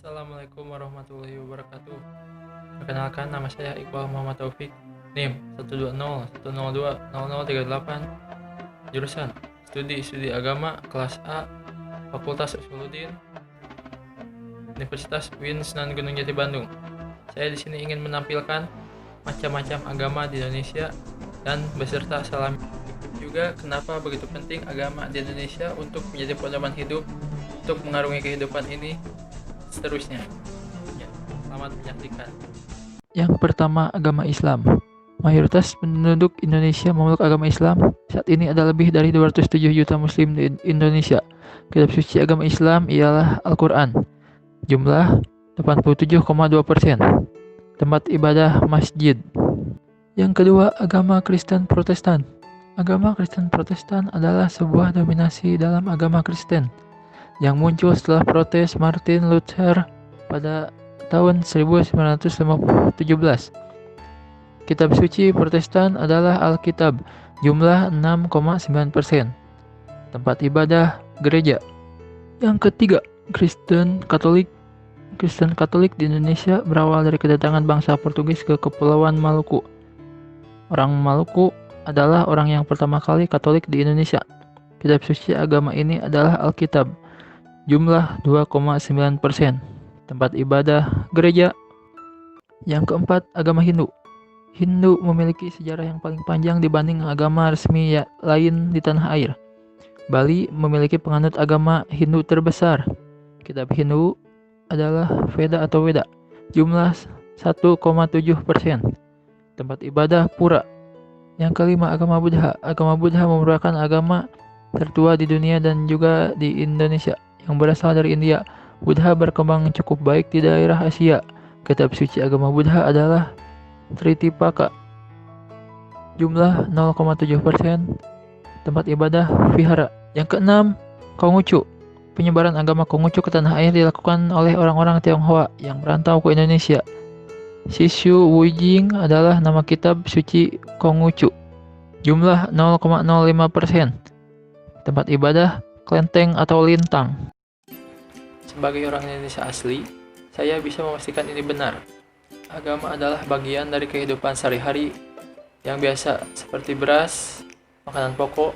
Assalamualaikum warahmatullahi wabarakatuh. Perkenalkan, nama saya Iqbal Muhammad Taufik. NIM 12010020038. Jurusan Studi Agama kelas A, Fakultas Usuluddin, Universitas UIN Sunan Gunung Jati Bandung. Saya di sini ingin menampilkan macam-macam agama di Indonesia dan beserta salam. Juga kenapa begitu penting agama di Indonesia untuk menjadi pedoman hidup untuk mengarungi kehidupan ini seterusnya. Ya, selamat menyaksikan. Yang pertama, agama Islam. Mayoritas penduduk Indonesia memeluk agama Islam. Saat ini ada lebih dari 207 juta muslim di Indonesia. Kitab suci agama Islam ialah Al-Quran. Jumlah 87,2%. Tempat ibadah masjid. Yang kedua, agama Kristen Protestan. Agama Kristen Protestan adalah sebuah dominasi dalam agama Kristen yang muncul setelah protes Martin Luther pada tahun 1917. Kitab suci Protestan adalah Alkitab, jumlah 6,9%. Tempat ibadah gereja. Yang ketiga, Kristen Katolik. Kristen Katolik di Indonesia berawal dari kedatangan bangsa Portugis ke Kepulauan Maluku. Orang Maluku adalah orang yang pertama kali Katolik di Indonesia. Kitab suci agama ini adalah Alkitab, jumlah 2,9%. Tempat ibadah gereja. Yang keempat, agama Hindu. Hindu memiliki sejarah yang paling panjang dibanding agama resmi lain di tanah air. Bali memiliki penganut agama Hindu terbesar. Kitab Hindu adalah Veda atau Weda, jumlah 1,7%. Tempat ibadah pura. Yang kelima, agama Buddha. Agama Buddha merupakan agama tertua di dunia dan juga di Indonesia yang berasal dari India. Buddha berkembang cukup baik di daerah Asia. Kitab suci agama Buddha adalah Tripitaka, jumlah 0,7%. Tempat ibadah vihara. Yang keenam, Konghucu. Penyebaran agama Konghucu ke tanah air dilakukan oleh orang-orang Tionghoa yang merantau ke Indonesia. Shishu Wujing adalah nama kitab suci Konghucu, jumlah 0,05%. Tempat ibadah kelenteng atau lintang. Sebagai orang Indonesia asli, saya bisa memastikan ini benar. Agama adalah bagian dari kehidupan sehari-hari yang biasa seperti beras, makanan pokok.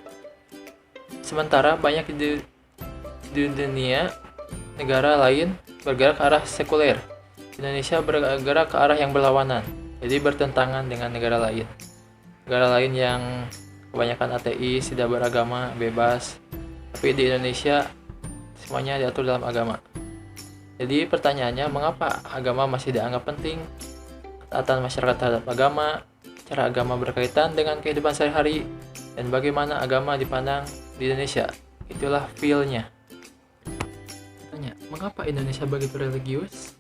Sementara banyak di dunia negara lain bergerak ke arah sekuler. Indonesia bergerak ke arah yang berlawanan, jadi bertentangan dengan negara lain. Negara lain yang kebanyakan ateis, tidak beragama, bebas. Tapi di Indonesia semuanya diatur dalam agama. Jadi pertanyaannya, mengapa agama masih dianggap penting? Ketaatan masyarakat terhadap agama, cara agama berkaitan dengan kehidupan sehari-hari, dan bagaimana agama dipandang di Indonesia. Itulah feel-nya. Tanya, mengapa Indonesia begitu religius?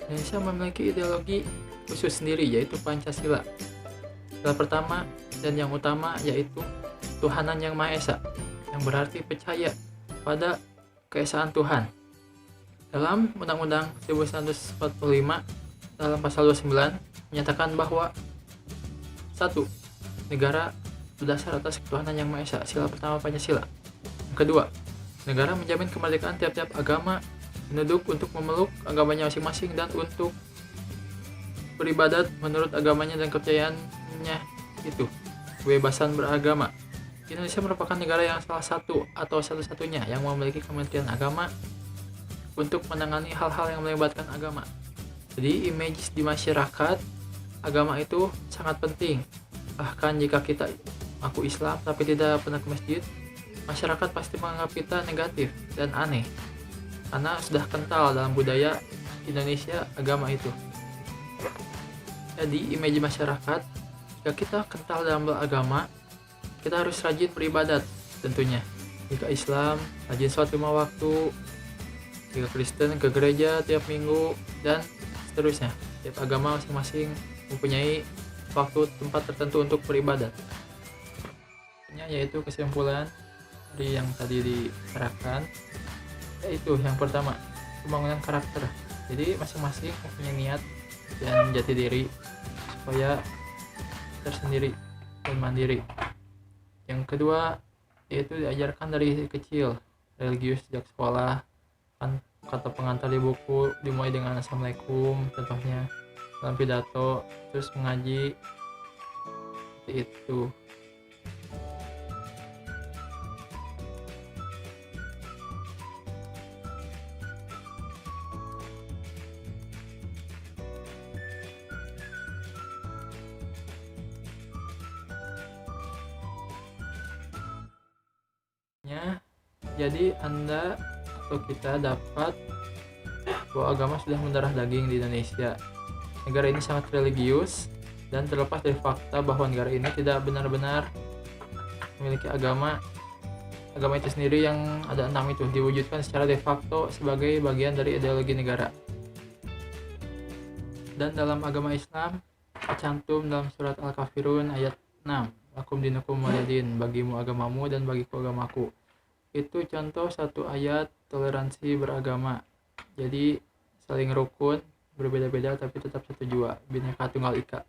Indonesia memiliki ideologi khusus sendiri, yaitu Pancasila. Yang pertama dan yang utama yaitu Tuhanan Yang Maha Esa, yang berarti percaya pada keesaan Tuhan. Dalam Undang-Undang 1945 dalam pasal 29 menyatakan bahwa 1. Negara berdasar atas ketuhanan yang Maha Esa, sila pertama Pancasila. Yang kedua, negara menjamin kemerdekaan tiap-tiap agama penduduk untuk memeluk agamanya masing-masing dan untuk beribadat menurut agamanya dan kepercayaannya itu. Kebebasan beragama. Indonesia merupakan negara yang salah satu atau satu-satunya yang memiliki Kementerian Agama untuk menangani hal-hal yang melibatkan agama. Jadi image di masyarakat, agama itu sangat penting. Bahkan jika kita mengaku Islam tapi tidak pernah ke masjid, masyarakat pasti menganggap kita negatif dan aneh. Karena sudah kental dalam budaya Indonesia agama itu. Jadi image masyarakat, jika kita kental dalam beragama, kita harus rajin beribadat tentunya. Jika Islam, rajin sholat 5 waktu. Jika Kristen, ke gereja tiap minggu, dan seterusnya. Tiap agama masing-masing mempunyai waktu tempat tertentu untuk beribadat. Yaitu kesimpulan dari yang tadi diterapkan, yaitu yang pertama, pembangunan karakter. Jadi masing-masing mempunyai niat dan jati diri supaya tersendiri dan mandiri. Yang kedua, yaitu diajarkan dari kecil religius sejak sekolah, kan kata pengantar komentar di buku dimulai dengan assalamualaikum contohnya dalam pidato, terus mengaji seperti itu. Jadi Anda atau kita dapat bahwa agama sudah mendarah daging di Indonesia. Negara ini sangat religius dan terlepas dari fakta bahwa negara ini tidak benar-benar memiliki agama itu sendiri yang ada 6 itu diwujudkan secara de facto sebagai bagian dari ideologi negara. Dan dalam agama Islam tercantum dalam surat Al-Kafirun ayat 6, lakum dinukum waliyadin, bagimu agamamu dan bagiku agamaku. Itu contoh satu ayat toleransi beragama. Jadi saling rukun, berbeda-beda tapi tetap satu jua, Bhinneka Tunggal Ika.